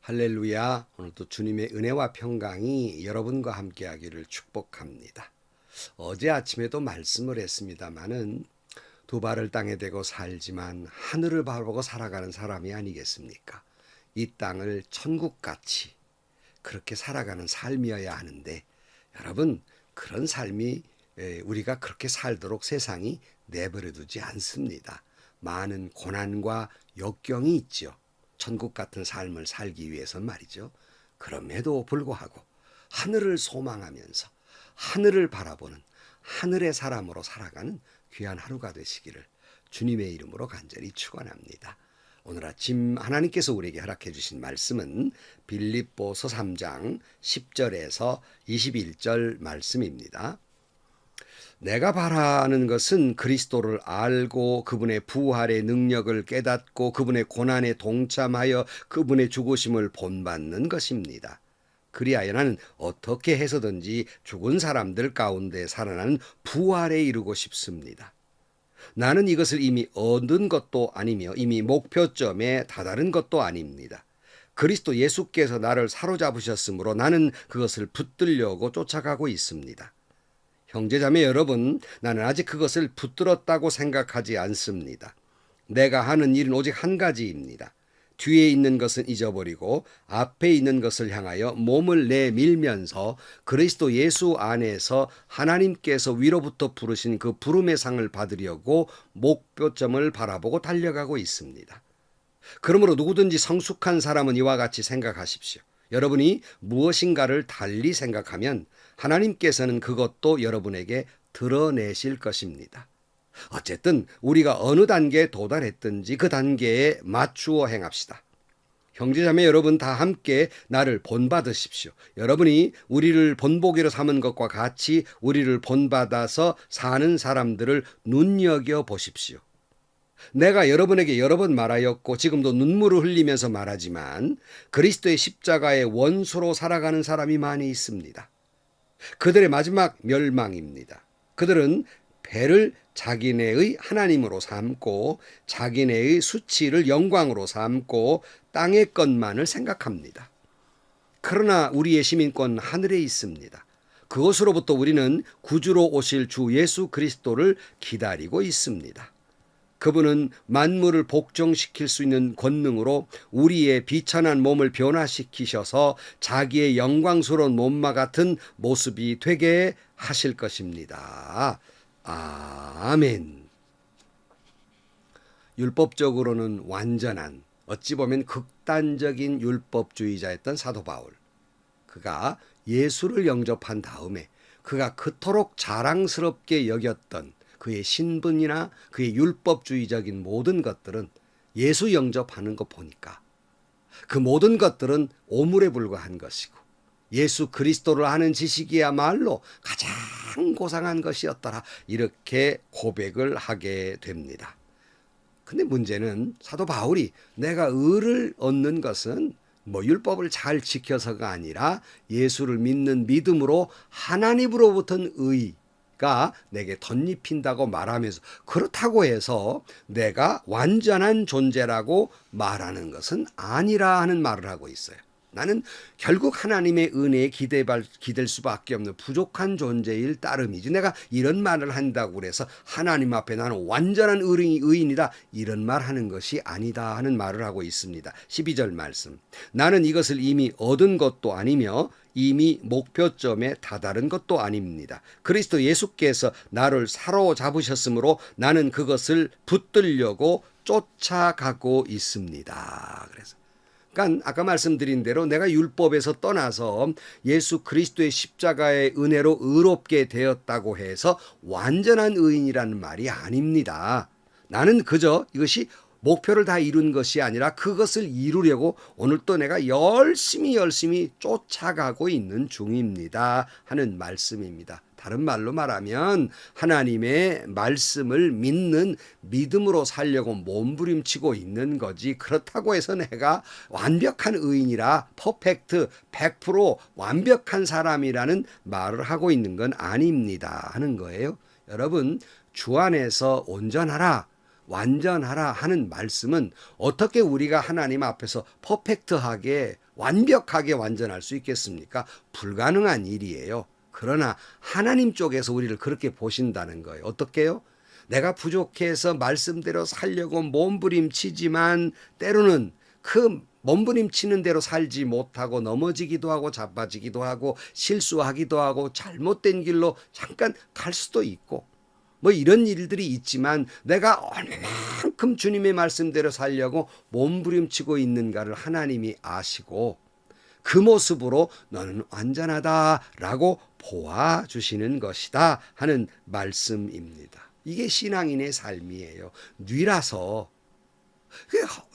할렐루야. 오늘도 주님의 은혜와 평강이 여러분과 함께하기를 축복합니다. 어제 아침에도 말씀을 했습니다마는 두 발을 땅에 대고 살지만 하늘을 바라보고 살아가는 사람이 아니겠습니까? 이 땅을 천국같이 그렇게 살아가는 삶이어야 하는데 여러분, 그런 삶이 우리가 그렇게 살도록 세상이 내버려두지 않습니다. 많은 고난과 역경이 있죠. 천국 같은 삶을 살기 위해선 말이죠. 그럼에도 불구하고 하늘을 소망하면서 하늘을 바라보는 하늘의 사람으로 살아가는 귀한 하루가 되시기를 주님의 이름으로 간절히 축원합니다. 오늘 아침 하나님께서 우리에게 허락해 주신 말씀은 빌립보서 3장 10절에서 21절 말씀입니다. 내가 바라는 것은 그리스도를 알고 그분의 부활의 능력을 깨닫고 그분의 고난에 동참하여 그분의 죽으심을 본받는 것입니다. 그리하여 나는 어떻게 해서든지 죽은 사람들 가운데 살아나는 부활에 이르고 싶습니다. 나는 이것을 이미 얻은 것도 아니며 이미 목표점에 다다른 것도 아닙니다. 그리스도 예수께서 나를 사로잡으셨으므로 나는 그것을 붙들려고 쫓아가고 있습니다. 형제자매 여러분, 나는 아직 그것을 붙들었다고 생각하지 않습니다. 내가 하는 일은 오직 한 가지입니다. 뒤에 있는 것은 잊어버리고 앞에 있는 것을 향하여 몸을 내밀면서 그리스도 예수 안에서 하나님께서 위로부터 부르신 그 부름의 상을 받으려고 목표점을 바라보고 달려가고 있습니다. 그러므로 누구든지 성숙한 사람은 이와 같이 생각하십시오. 여러분이 무엇인가를 달리 생각하면 하나님께서는 그것도 여러분에게 드러내실 것입니다. 어쨌든 우리가 어느 단계에 도달했든지 그 단계에 맞추어 행합시다. 형제자매 여러분 다 함께 나를 본받으십시오. 여러분이 우리를 본보기로 삼은 것과 같이 우리를 본받아서 사는 사람들을 눈여겨보십시오. 내가 여러분에게 여러 번 말하였고 지금도 눈물을 흘리면서 말하지만 그리스도의 십자가의 원수로 살아가는 사람이 많이 있습니다. 그들의 마지막 멸망입니다. 그들은 배를 자기네의 하나님으로 삼고 자기네의 수치를 영광으로 삼고 땅의 것만을 생각합니다. 그러나 우리의 시민권 하늘에 있습니다. 그것으로부터 우리는 구주로 오실 주 예수 그리스도를 기다리고 있습니다. 그분은 만물을 복종시킬 수 있는 권능으로 우리의 비천한 몸을 변화시키셔서 자기의 영광스러운 몸과 같은 모습이 되게 하실 것입니다. 아멘. 율법적으로는 완전한, 어찌 보면 극단적인 율법주의자였던 사도 바울. 그가 예수를 영접한 다음에 그가 그토록 자랑스럽게 여겼던 그의 신분이나 그의 율법주의적인 모든 것들은 예수 영접하는 거 보니까 그 모든 것들은 오물에 불과한 것이고 예수 그리스도를 아는 지식이야말로 가장 고상한 것이었더라, 이렇게 고백을 하게 됩니다. 근데 문제는 사도 바울이 내가 의를 얻는 것은 율법을 잘 지켜서가 아니라 예수를 믿는 믿음으로 하나님으로부터는 의가 내게 덧입힌다고 말하면서, 그렇다고 해서 내가 완전한 존재라고 말하는 것은 아니라 하는 말을 하고 있어요. 나는 결국 하나님의 은혜에 기댈 수밖에 없는 부족한 존재일 따름이지, 내가 이런 말을 한다고 그래서 하나님 앞에 나는 완전한 의인이다, 이런 말 하는 것이 아니다 하는 말을 하고 있습니다. 12절 말씀. 나는 이것을 이미 얻은 것도 아니며 이미 목표점에 다다른 것도 아닙니다. 그리스도 예수께서 나를 사로잡으셨으므로 나는 그것을 붙들려고 쫓아가고 있습니다. 그래서 그러니까 아까 말씀드린 대로 내가 율법에서 떠나서 예수 그리스도의 십자가의 은혜로 의롭게 되었다고 해서 완전한 의인이라는 말이 아닙니다. 나는 그저 이것이 목표를 다 이룬 것이 아니라 그것을 이루려고 오늘 또 내가 열심히 쫓아가고 있는 중입니다 하는 말씀입니다. 다른 말로 말하면 하나님의 말씀을 믿는 믿음으로 살려고 몸부림치고 있는 거지, 그렇다고 해서 내가 완벽한 의인이라 퍼펙트 100% 완벽한 사람이라는 말을 하고 있는 건 아닙니다 하는 거예요. 여러분, 주 안에서 온전하라, 완전하라 하는 말씀은 어떻게 우리가 하나님 앞에서 퍼펙트하게 완벽하게 완전할 수 있겠습니까? 불가능한 일이에요. 그러나 하나님 쪽에서 우리를 그렇게 보신다는 거예요. 어떻게요? 내가 부족해서 말씀대로 살려고 몸부림치지만 때로는 그 몸부림치는 대로 살지 못하고 넘어지기도 하고 자빠지기도 하고 실수하기도 하고 잘못된 길로 잠깐 갈 수도 있고 뭐 이런 일들이 있지만 내가 얼마만큼 주님의 말씀대로 살려고 몸부림치고 있는가를 하나님이 아시고 그 모습으로 너는 완전하다라고 보아주시는 것이다 하는 말씀입니다. 이게 신앙인의 삶이에요. 뉘라서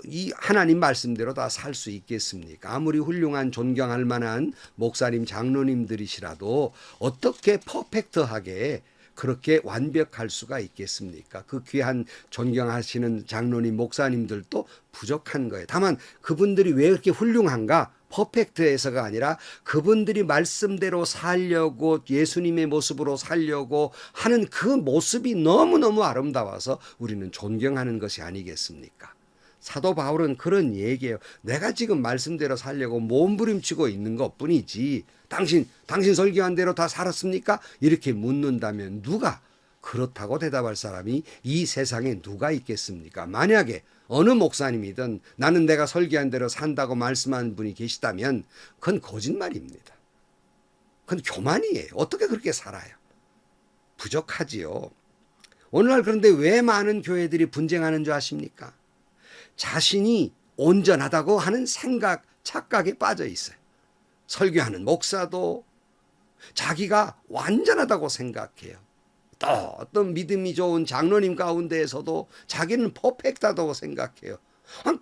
이 하나님 말씀대로 다 살 수 있겠습니까? 아무리 훌륭한 존경할 만한 목사님 장로님들이시라도 어떻게 퍼펙트하게 그렇게 완벽할 수가 있겠습니까? 그 귀한 존경하시는 장로님 목사님들도 부족한 거예요. 다만 그분들이 왜 그렇게 훌륭한가? 퍼펙트해서가 아니라 그분들이 말씀대로 살려고 예수님의 모습으로 살려고 하는 그 모습이 너무너무 아름다워서 우리는 존경하는 것이 아니겠습니까? 사도 바울은 그런 얘기예요. 내가 지금 말씀대로 살려고 몸부림치고 있는 것뿐이지 당신 설교한 대로 다 살았습니까? 이렇게 묻는다면 누가 그렇다고 대답할 사람이 이 세상에 누가 있겠습니까? 만약에 어느 목사님이든 나는 내가 설교한 대로 산다고 말씀한 분이 계시다면 그건 거짓말입니다. 그건 교만이에요. 어떻게 그렇게 살아요? 부족하지요. 오늘날 그런데 왜 많은 교회들이 분쟁하는 줄 아십니까? 자신이 온전하다고 하는 생각, 착각에 빠져 있어요. 설교하는 목사도 자기가 완전하다고 생각해요. 또 어떤 믿음이 좋은 장로님 가운데에서도 자기는 퍼펙트하다고 생각해요.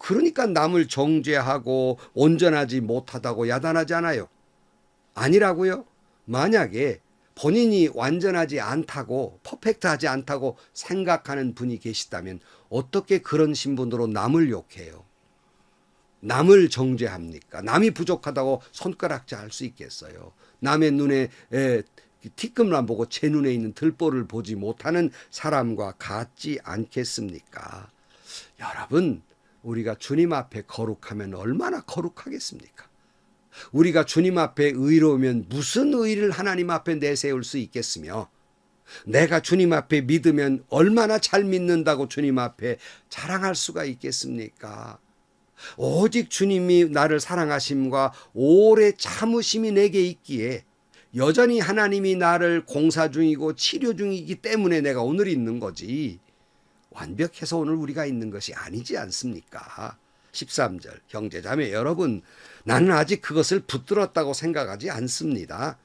그러니까 남을 정죄하고 온전하지 못하다고 야단하지 않아요. 아니라고요? 만약에 본인이 완전하지 않다고 퍼펙트하지 않다고 생각하는 분이 계시다면 어떻게 그런 신분으로 남을 욕해요? 남을 정죄합니까? 남이 부족하다고 손가락질 할 수 있겠어요? 남의 눈에 티끌만 보고 제 눈에 있는 들보를 보지 못하는 사람과 같지 않겠습니까? 여러분, 우리가 주님 앞에 거룩하면 얼마나 거룩하겠습니까? 우리가 주님 앞에 의로우면 무슨 의를 하나님 앞에 내세울 수 있겠으며 내가 주님 앞에 믿으면 얼마나 잘 믿는다고 주님 앞에 자랑할 수가 있겠습니까? 오직 주님이 나를 사랑하심과 오래 참으심이 내게 있기에 여전히 하나님이 나를 공사 중이고 치료 중이기 때문에 내가 오늘 있는 거지 완벽해서 오늘 우리가 있는 것이 아니지 않습니까? 13절 형제자매 여러분 나는 아직 그것을 붙들었다고 생각하지 않습니다.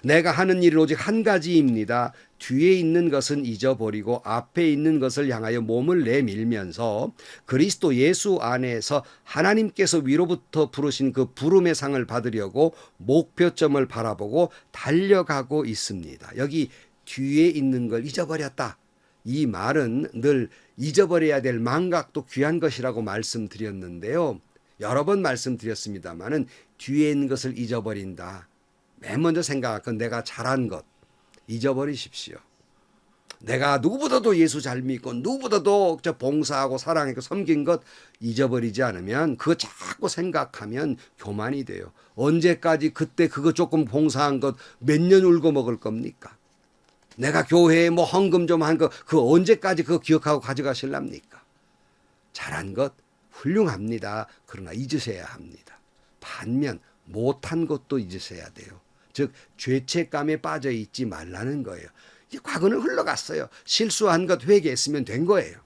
내가 하는 일은 오직 한 가지입니다. 뒤에 있는 것은 잊어버리고 앞에 있는 것을 향하여 몸을 내밀면서 그리스도 예수 안에서 하나님께서 위로부터 부르신 그 부름의 상을 받으려고 목표점을 바라보고 달려가고 있습니다. 여기 뒤에 있는 걸 잊어버렸다. 이 말은 늘 잊어버려야 될 망각도 귀한 것이라고 말씀드렸는데요. 여러 번 말씀드렸습니다마는 뒤에 있는 것을 잊어버린다. 맨 먼저 생각할 건 내가 잘한 것 잊어버리십시오. 내가 누구보다도 예수 잘 믿고 누구보다도 봉사하고 사랑하고 섬긴 것 잊어버리지 않으면 그거 자꾸 생각하면 교만이 돼요. 언제까지 그때 그거 조금 봉사한 것 몇 년 울고 먹을 겁니까? 내가 교회에 뭐 헌금 좀 한 거 그거 언제까지 그거 기억하고 가져가실랍니까? 잘한 것 훌륭합니다. 그러나 잊으셔야 합니다. 반면 못한 것도 잊으셔야 돼요. 즉 죄책감에 빠져 있지 말라는 거예요. 과거는 흘러갔어요. 실수한 것 회개했으면 된 거예요.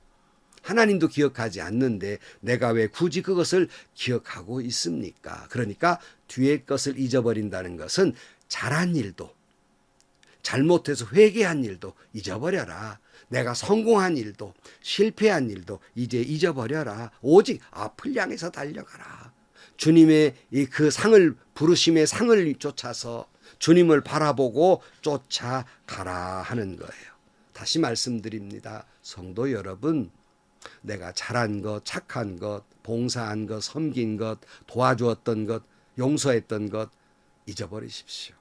하나님도 기억하지 않는데 내가 왜 굳이 그것을 기억하고 있습니까? 그러니까 뒤의 것을 잊어버린다는 것은 잘한 일도 잘못해서 회개한 일도 잊어버려라. 내가 성공한 일도 실패한 일도 이제 잊어버려라. 오직 앞을 향해서 달려가라. 주님의 그 상을 부르심의 상을 쫓아서 주님을 바라보고 쫓아가라 하는 거예요. 다시 말씀드립니다. 성도 여러분, 내가 잘한 것, 착한 것, 봉사한 것, 섬긴 것, 도와주었던 것, 용서했던 것 잊어버리십시오.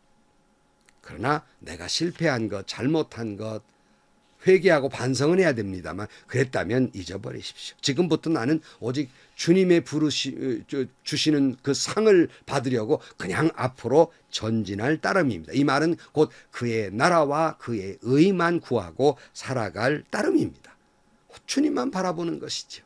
그러나 내가 실패한 것, 잘못한 것, 회개하고 반성은 해야 됩니다만 그랬다면 잊어버리십시오. 지금부터 나는 오직 주님의 주시는 그 상을 받으려고 그냥 앞으로 전진할 따름입니다. 이 말은 곧 그의 나라와 그의 의만 구하고 살아갈 따름입니다. 주님만 바라보는 것이죠.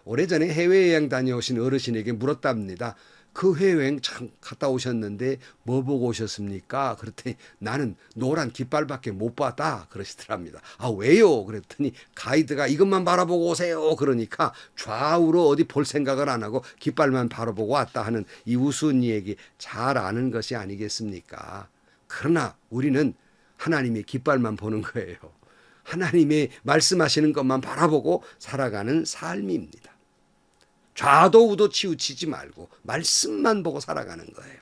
오래전에 해외여행 다녀오신 어르신에게 물었답니다. 그 해외여행 참 갔다 오셨는데 뭐 보고 오셨습니까? 그랬더니 나는 노란 깃발밖에 못 봤다 그러시더랍니다. 아, 왜요? 그랬더니 가이드가 이것만 바라보고 오세요 그러니까 좌우로 어디 볼 생각을 안 하고 깃발만 바라보고 왔다 하는 이 우스운 얘기 잘 아는 것이 아니겠습니까? 그러나 우리는 하나님의 깃발만 보는 거예요. 하나님의 말씀하시는 것만 바라보고 살아가는 삶입니다. 좌도 우도 치우치지 말고 말씀만 보고 살아가는 거예요.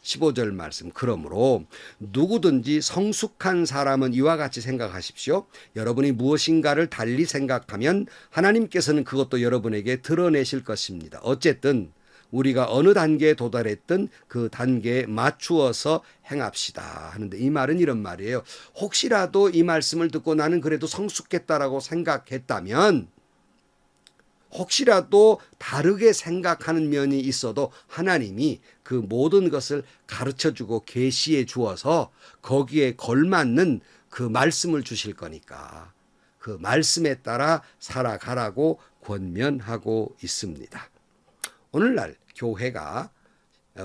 15절 말씀. 그러므로 누구든지 성숙한 사람은 이와 같이 생각하십시오. 여러분이 무엇인가를 달리 생각하면 하나님께서는 그것도 여러분에게 드러내실 것입니다. 어쨌든 우리가 어느 단계에 도달했든 그 단계에 맞추어서 행합시다 하는데 이 말은 이런 말이에요. 혹시라도 이 말씀을 듣고 나는 그래도 성숙했다라고 생각했다면 혹시라도 다르게 생각하는 면이 있어도 하나님이 그 모든 것을 가르쳐주고 계시해 주어서 거기에 걸맞는 그 말씀을 주실 거니까 그 말씀에 따라 살아가라고 권면하고 있습니다. 오늘날 교회가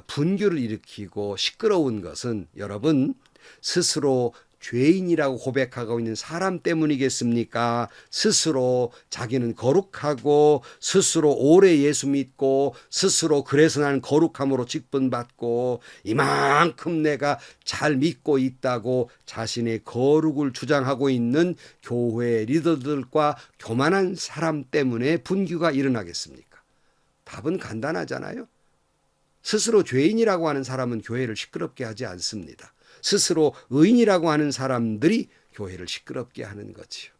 분규를 일으키고 시끄러운 것은 여러분 스스로 죄인이라고 고백하고 있는 사람 때문이겠습니까? 스스로 자기는 거룩하고 스스로 오래 예수 믿고 스스로 그래서 나는 거룩함으로 직분받고 이만큼 내가 잘 믿고 있다고 자신의 거룩을 주장하고 있는 교회 리더들과 교만한 사람 때문에 분규가 일어나겠습니까? 답은 간단하잖아요. 스스로 죄인이라고 하는 사람은 교회를 시끄럽게 하지 않습니다. 스스로 의인이라고 하는 사람들이 교회를 시끄럽게 하는 거지요.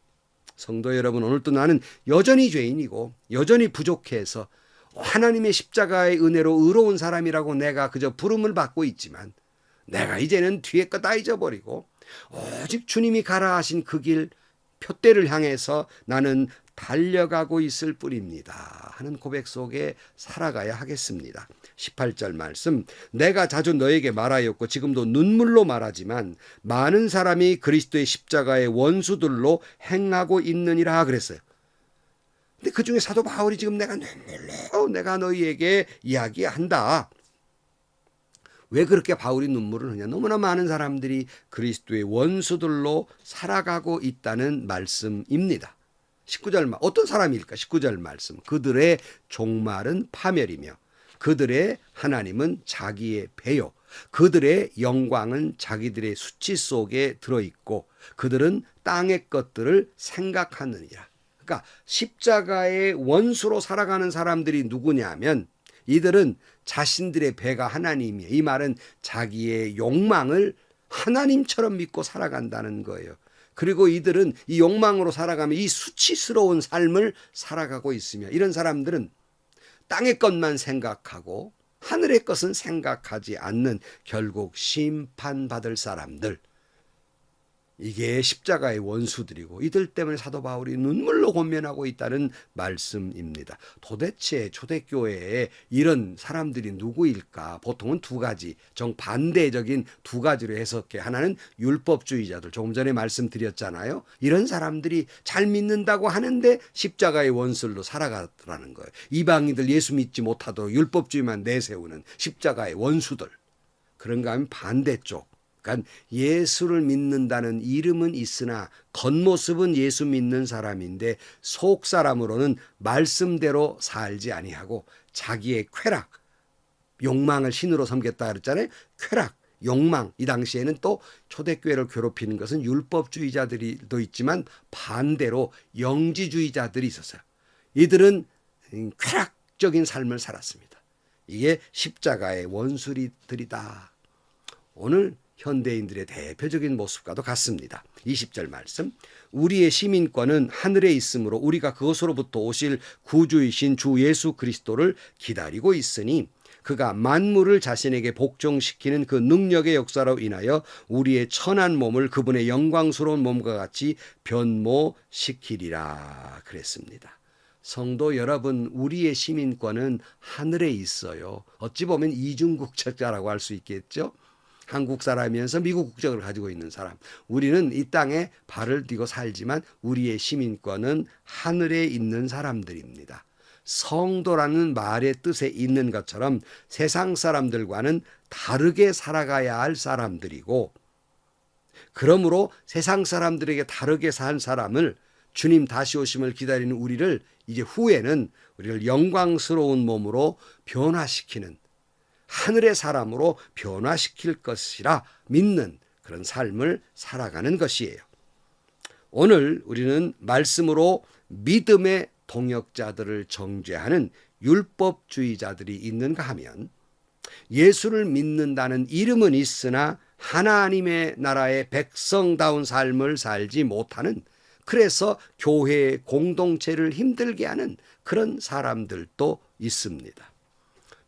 성도 여러분, 오늘도 나는 여전히 죄인이고 여전히 부족해서 하나님의 십자가의 은혜로 의로운 사람이라고 내가 그저 부름을 받고 있지만 내가 이제는 뒤에 거 다 잊어버리고 오직 주님이 가라 하신 그 길 표대를 향해서 나는 달려가고 있을 뿐입니다 하는 고백 속에 살아가야 하겠습니다. 18절 말씀. 내가 자주 너에게 말하였고 지금도 눈물로 말하지만 많은 사람이 그리스도의 십자가의 원수들로 행하고 있느니라 그랬어요. 근데 그중에 사도 바울이 지금 내가 눈물로 내가 너희에게 이야기한다. 왜 그렇게 바울이 눈물을 흘냐? 너무나 많은 사람들이 그리스도의 원수들로 살아가고 있다는 말씀입니다. 19절 어떤 사람일까? 19절 말씀. 그들의 종말은 파멸이며 그들의 하나님은 자기의 배요. 그들의 영광은 자기들의 수치 속에 들어있고 그들은 땅의 것들을 생각하느니라. 그러니까 십자가의 원수로 살아가는 사람들이 누구냐면 이들은 자신들의 배가 하나님이에요. 이 말은 자기의 욕망을 하나님처럼 믿고 살아간다는 거예요. 그리고 이들은 이 욕망으로 살아가며 이 수치스러운 삶을 살아가고 있으며 이런 사람들은 땅의 것만 생각하고 하늘의 것은 생각하지 않는 결국 심판받을 사람들. 이게 십자가의 원수들이고 이들 때문에 사도 바울이 눈물로 권면하고 있다는 말씀입니다. 도대체 초대교회에 이런 사람들이 누구일까? 보통은 두 가지, 정반대적인 두 가지로 해석해. 하나는 율법주의자들, 조금 전에 말씀드렸잖아요. 이런 사람들이 잘 믿는다고 하는데 십자가의 원수로 살아가라는 거예요. 이방인들 예수 믿지 못하도록 율법주의만 내세우는 십자가의 원수들. 그런가 하면 반대쪽. 그러니까 예수를 믿는다는 이름은 있으나 겉모습은 예수 믿는 사람인데 속 사람으로는 말씀대로 살지 아니하고 자기의 쾌락, 욕망을 신으로 섬겼다 그랬잖아요. 쾌락, 욕망. 이 당시에는 또 초대교회를 괴롭히는 것은 율법주의자들도 있지만 반대로 영지주의자들이 있었어요. 이들은 쾌락적인 삶을 살았습니다. 이게 십자가의 원수들이다. 오늘 현대인들의 대표적인 모습과도 같습니다. 20절 말씀. 우리의 시민권은 하늘에 있으므로 우리가 그것으로부터 오실 구주이신 주 예수 그리스도를 기다리고 있으니 그가 만물을 자신에게 복종시키는 그 능력의 역사로 인하여 우리의 천한 몸을 그분의 영광스러운 몸과 같이 변모시키리라 그랬습니다. 성도 여러분, 우리의 시민권은 하늘에 있어요. 어찌 보면 이중국적자라고 할 수 있겠죠. 한국 사람이면서 미국 국적을 가지고 있는 사람. 우리는 이 땅에 발을 딛고 살지만 우리의 시민권은 하늘에 있는 사람들입니다. 성도라는 말의 뜻에 있는 것처럼 세상 사람들과는 다르게 살아가야 할 사람들이고, 그러므로 세상 사람들에게 다르게 산 사람을, 주님 다시 오심을 기다리는 우리를 이제 후에는 우리를 영광스러운 몸으로 변화시키는, 하늘의 사람으로 변화시킬 것이라 믿는 그런 삶을 살아가는 것이에요. 오늘 우리는 말씀으로 믿음의 동역자들을 정죄하는 율법주의자들이 있는가 하면, 예수를 믿는다는 이름은 있으나 하나님의 나라의 백성다운 삶을 살지 못하는, 그래서 교회의 공동체를 힘들게 하는 그런 사람들도 있습니다.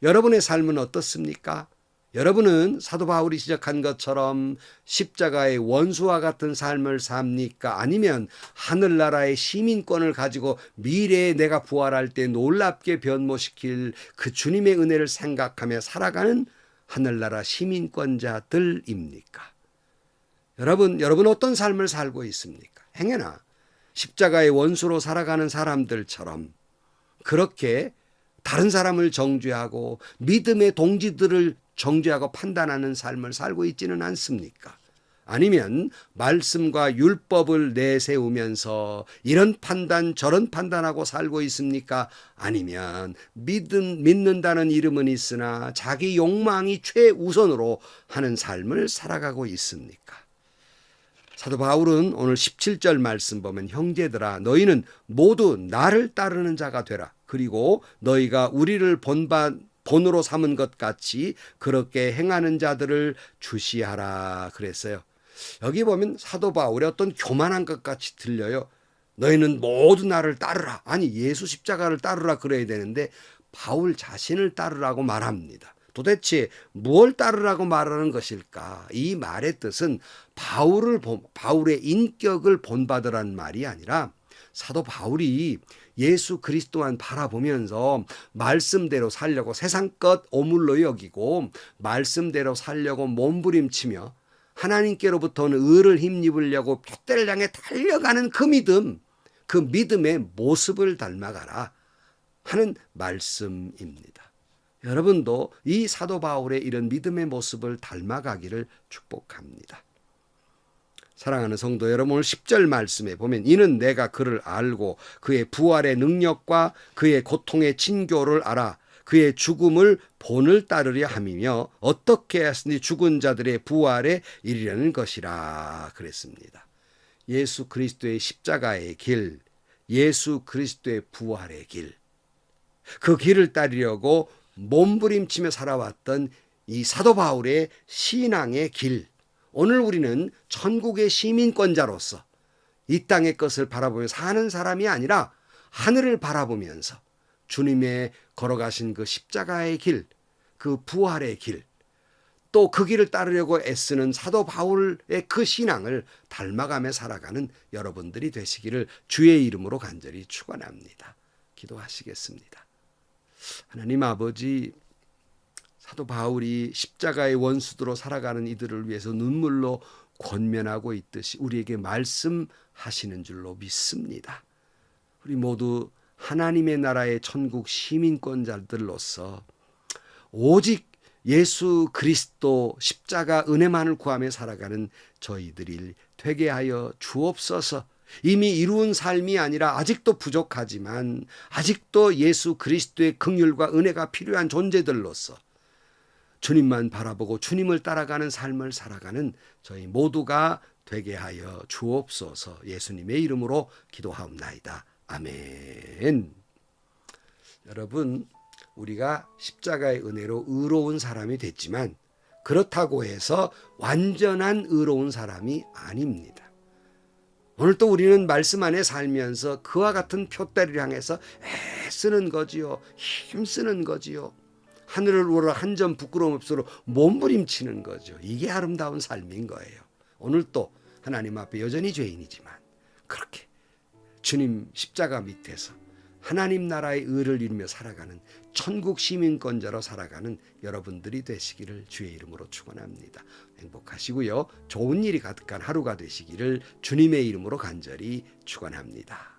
여러분의 삶은 어떻습니까? 여러분은 사도 바울이 지적한 것처럼 십자가의 원수와 같은 삶을 삽니까? 아니면 하늘나라의 시민권을 가지고 미래에 내가 부활할 때 놀랍게 변모시킬 그 주님의 은혜를 생각하며 살아가는 하늘나라 시민권자들입니까? 여러분 어떤 삶을 살고 있습니까? 행여나 십자가의 원수로 살아가는 사람들처럼 그렇게 다른 사람을 정죄하고 믿음의 동지들을 정죄하고 판단하는 삶을 살고 있지는 않습니까? 아니면 말씀과 율법을 내세우면서 이런 판단 저런 판단하고 살고 있습니까? 아니면 믿는다는 이름은 있으나 자기 욕망이 최우선으로 하는 삶을 살아가고 있습니까? 사도 바울은 오늘 17절 말씀 보면, 형제들아 너희는 모두 나를 따르는 자가 되라. 그리고 너희가 우리를 본으로 삼은 것 같이 그렇게 행하는 자들을 주시하라 그랬어요. 여기 보면 사도 바울의 어떤 교만한 것 같이 들려요. 너희는 모두 나를 따르라. 아니, 예수 십자가를 따르라 그래야 되는데 바울 자신을 따르라고 말합니다. 도대체 무엇을 따르라고 말하는 것일까? 이 말의 뜻은 바울의 인격을 본받으라는 말이 아니라, 사도 바울이 예수 그리스도만 바라보면서 말씀대로 살려고 세상 것 오물로 여기고 말씀대로 살려고 몸부림치며 하나님께로부터는 의를 힘입으려고 둯대를 향해 달려가는 그 믿음의 모습을 닮아가라 하는 말씀입니다. 여러분도 이 사도 바울의 이런 믿음의 모습을 닮아가기를 축복합니다. 사랑하는 성도 여러분, 오늘 10절 말씀에 보면, 이는 내가 그를 알고 그의 부활의 능력과 그의 고통의 진교를 알아 그의 죽음을 본을 따르려 함이며 어떻게 하였으니 죽은 자들의 부활에 이르려는 것이라 그랬습니다. 예수 그리스도의 십자가의 길, 예수 그리스도의 부활의 길, 그 길을 따르려고 몸부림치며 살아왔던 이 사도 바울의 신앙의 길, 오늘 우리는 천국의 시민권자로서 이 땅의 것을 바라보며 사는 사람이 아니라 하늘을 바라보면서 주님의 걸어가신 그 십자가의 길, 그 부활의 길, 또 그 길을 따르려고 애쓰는 사도 바울의 그 신앙을 닮아가며 살아가는 여러분들이 되시기를 주의 이름으로 간절히 축원합니다. 기도하시겠습니다. 하나님 아버지, 사도 바울이 십자가의 원수들로 살아가는 이들을 위해서 눈물로 권면하고 있듯이 우리에게 말씀하시는 줄로 믿습니다. 우리 모두 하나님의 나라의 천국 시민권자들로서 오직 예수 그리스도 십자가 은혜만을 구하며 살아가는 저희들이 되게 하여 주옵소서. 이미 이루은 삶이 아니라 아직도 부족하지만 아직도 예수 그리스도의 긍휼과 은혜가 필요한 존재들로서 주님만 바라보고 주님을 따라가는 삶을 살아가는 저희 모두가 되게 하여 주옵소서. 예수님의 이름으로 기도하옵나이다. 아멘. 여러분, 우리가 십자가의 은혜로 의로운 사람이 됐지만 그렇다고 해서 완전한 의로운 사람이 아닙니다. 오늘 또 우리는 말씀 안에 살면서 그와 같은 표대를 향해서 애쓰는 거지요. 힘쓰는 거지요. 하늘을 우러러 한 점 부끄러움 없으로 몸부림치는 거죠. 이게 아름다운 삶인 거예요. 오늘 또 하나님 앞에 여전히 죄인이지만 그렇게 주님 십자가 밑에서 하나님 나라의 의를 이루며 살아가는 천국 시민권자로 살아가는 여러분들이 되시기를 주의 이름으로 축원합니다. 행복하시고요. 좋은 일이 가득한 하루가 되시기를 주님의 이름으로 간절히 축원합니다.